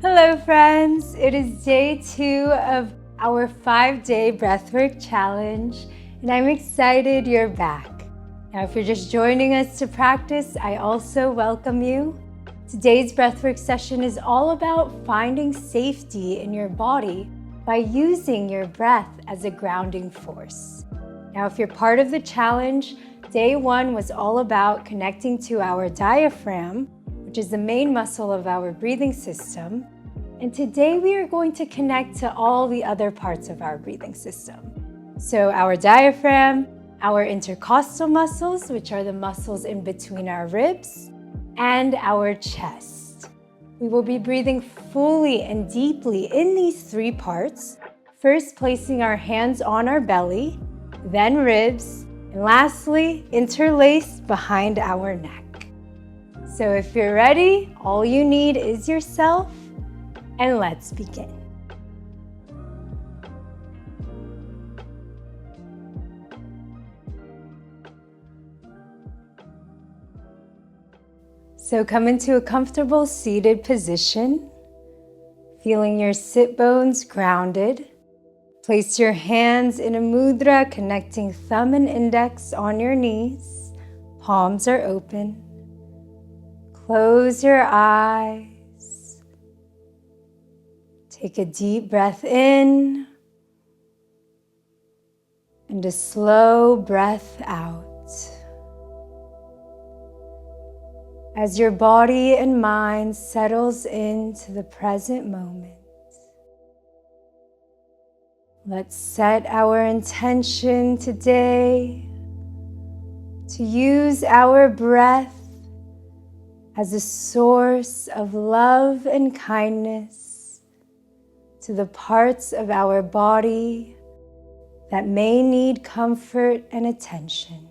Hello friends, it is day 2 of our 5-day breathwork challenge and I'm excited you're back. Now if you're just joining us to practice, I also welcome you. Today's breathwork session is all about finding safety in your body by using your breath as a grounding force. Now if you're part of the challenge, day 1 was all about connecting to our diaphragm, which is the main muscle of our breathing system. And today we are going to connect to all the other parts of our breathing system. So our diaphragm, our intercostal muscles, which are the muscles in between our ribs, and our chest. We will be breathing fully and deeply in these 3 parts, first placing our hands on our belly, then ribs, and lastly, interlaced behind our neck. So if you're ready, all you need is yourself, and let's begin. So come into a comfortable seated position, feeling your sit bones grounded. Place your hands in a mudra, connecting thumb and index on your knees. Palms are open. Close your eyes. Take a deep breath in and a slow breath out. As your body and mind settles into the present moment, let's set our intention today to use our breath as a source of love and kindness to the parts of our body that may need comfort and attention.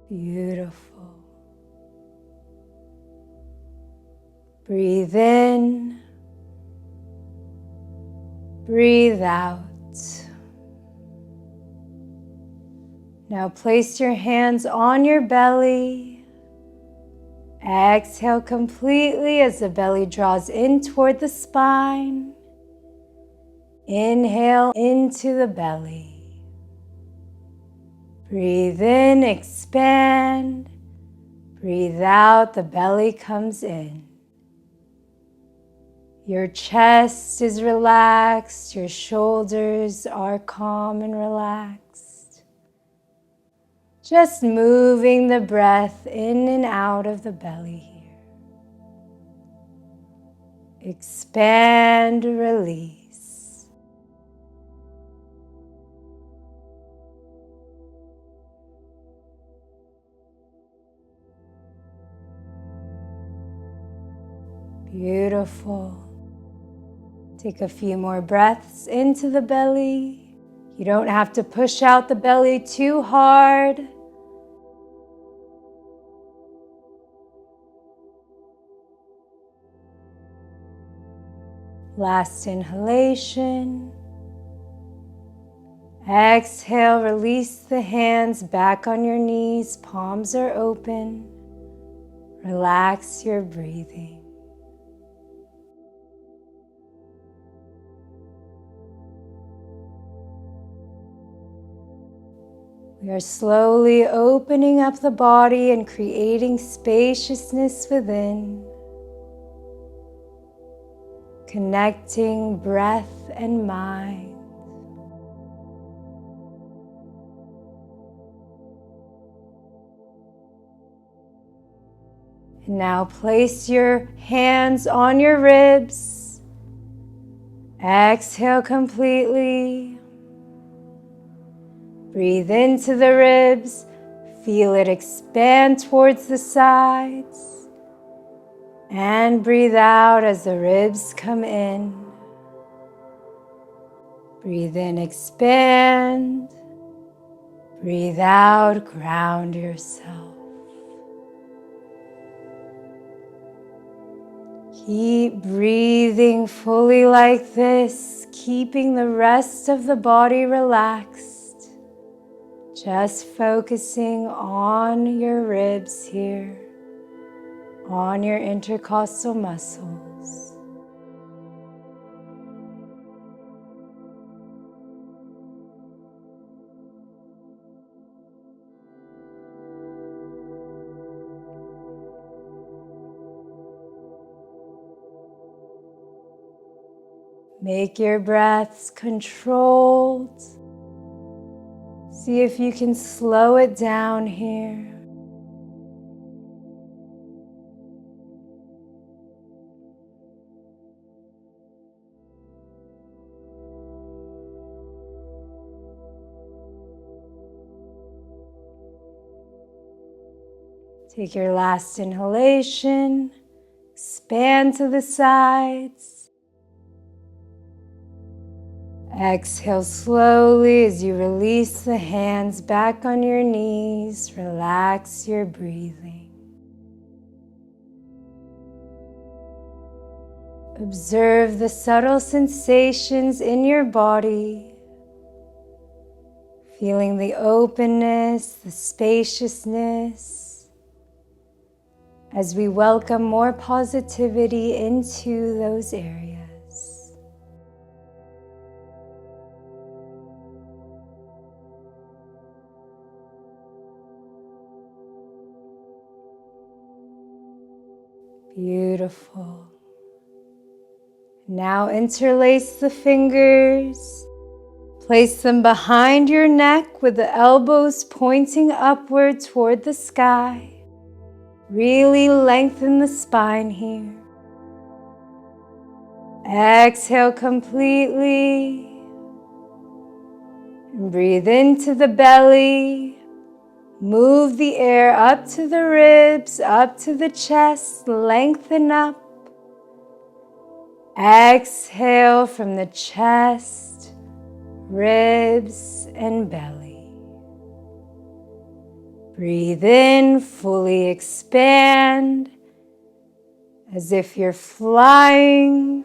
Beautiful. Breathe in, breathe out. Now place your hands on your belly. Exhale completely as the belly draws in toward the spine. Inhale into the belly. Breathe in, expand. Breathe out, the belly comes in. Your chest is relaxed, your shoulders are calm and relaxed. Just moving the breath in and out of the belly here. Expand, release. Beautiful. Take a few more breaths into the belly. You don't have to push out the belly too hard. Last inhalation. Exhale, release the hands back on your knees. Palms are open. Relax your breathing. We are slowly opening up the body and creating spaciousness within, connecting breath and mind. And now place your hands on your ribs. Exhale completely. Breathe into the ribs, feel it expand towards the sides, and breathe out as the ribs come in. Breathe in, expand. Breathe out, ground yourself. Keep breathing fully like this, keeping the rest of the body relaxed. Just focusing on your ribs here, on your intercostal muscles. Make your breaths controlled. See if you can slow it down here. Take your last inhalation, expand to the sides. Exhale slowly as you release the hands back on your knees. Relax your breathing. Observe the subtle sensations in your body. Feeling the openness, the spaciousness, as we welcome more positivity into those areas. Beautiful. Now interlace the fingers. Place them behind your neck with the elbows pointing upward toward the sky. Really lengthen the spine here. Exhale completely. And breathe into the belly. Move the air up to the ribs, up to the chest. Lengthen up. Exhale from the chest, ribs, and belly. Breathe in, fully expand, as if you're flying.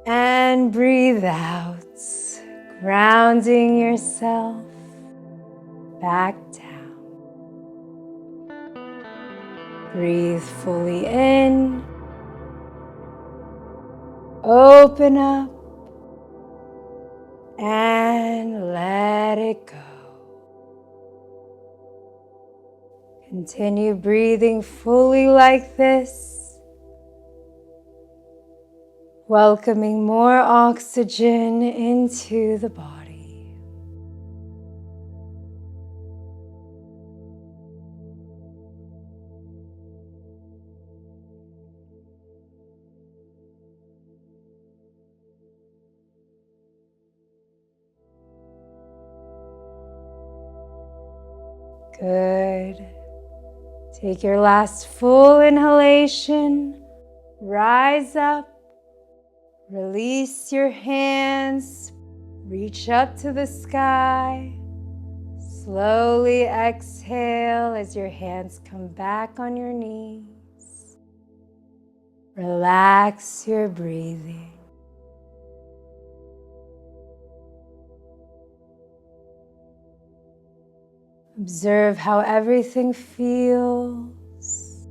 And breathe out, grounding yourself back down. Breathe fully in. Open up and let it go. Continue breathing fully like this, welcoming more oxygen into the body. Good. Take your last full inhalation. Rise up. Release your hands. Reach up to the sky. Slowly exhale as your hands come back on your knees. Relax your breathing. Observe how everything feels.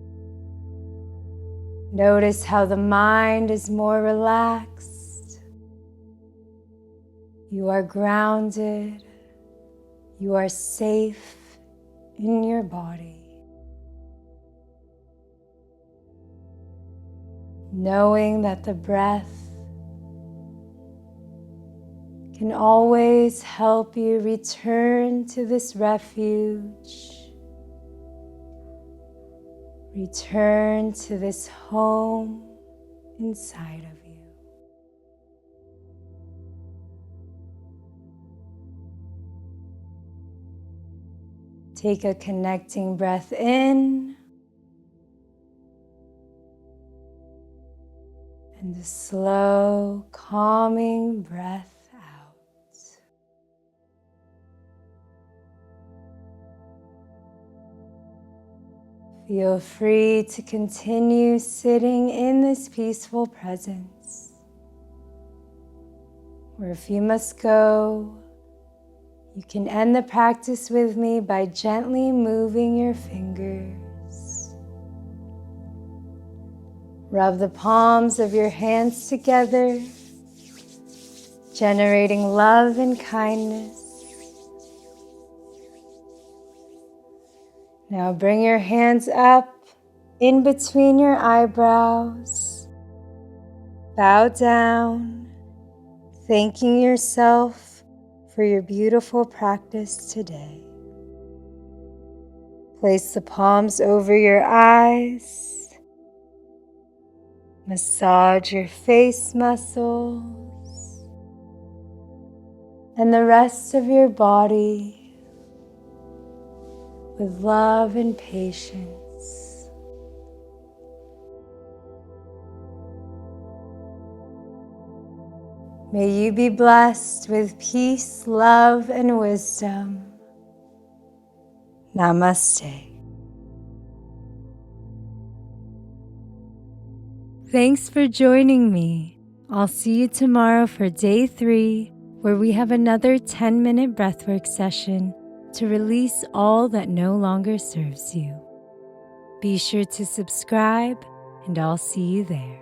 Notice how the mind is more relaxed. You are grounded. You are safe in your body. Knowing that the breath can always help you return to this refuge, return to this home inside of you. Take a connecting breath in and a slow, calming breath out. Feel free to continue sitting in this peaceful presence. Or if you must go, you can end the practice with me by gently moving your fingers. Rub the palms of your hands together, generating love and kindness. Now bring your hands up in between your eyebrows. Bow down, thanking yourself for your beautiful practice today. Place the palms over your eyes. Massage your face muscles and the rest of your body with love and patience. May you be blessed with peace, love, and wisdom. Namaste. Thanks for joining me. I'll see you tomorrow for day 3, where we have another 10-minute breathwork session to release all that no longer serves you. Be sure to subscribe, and I'll see you there.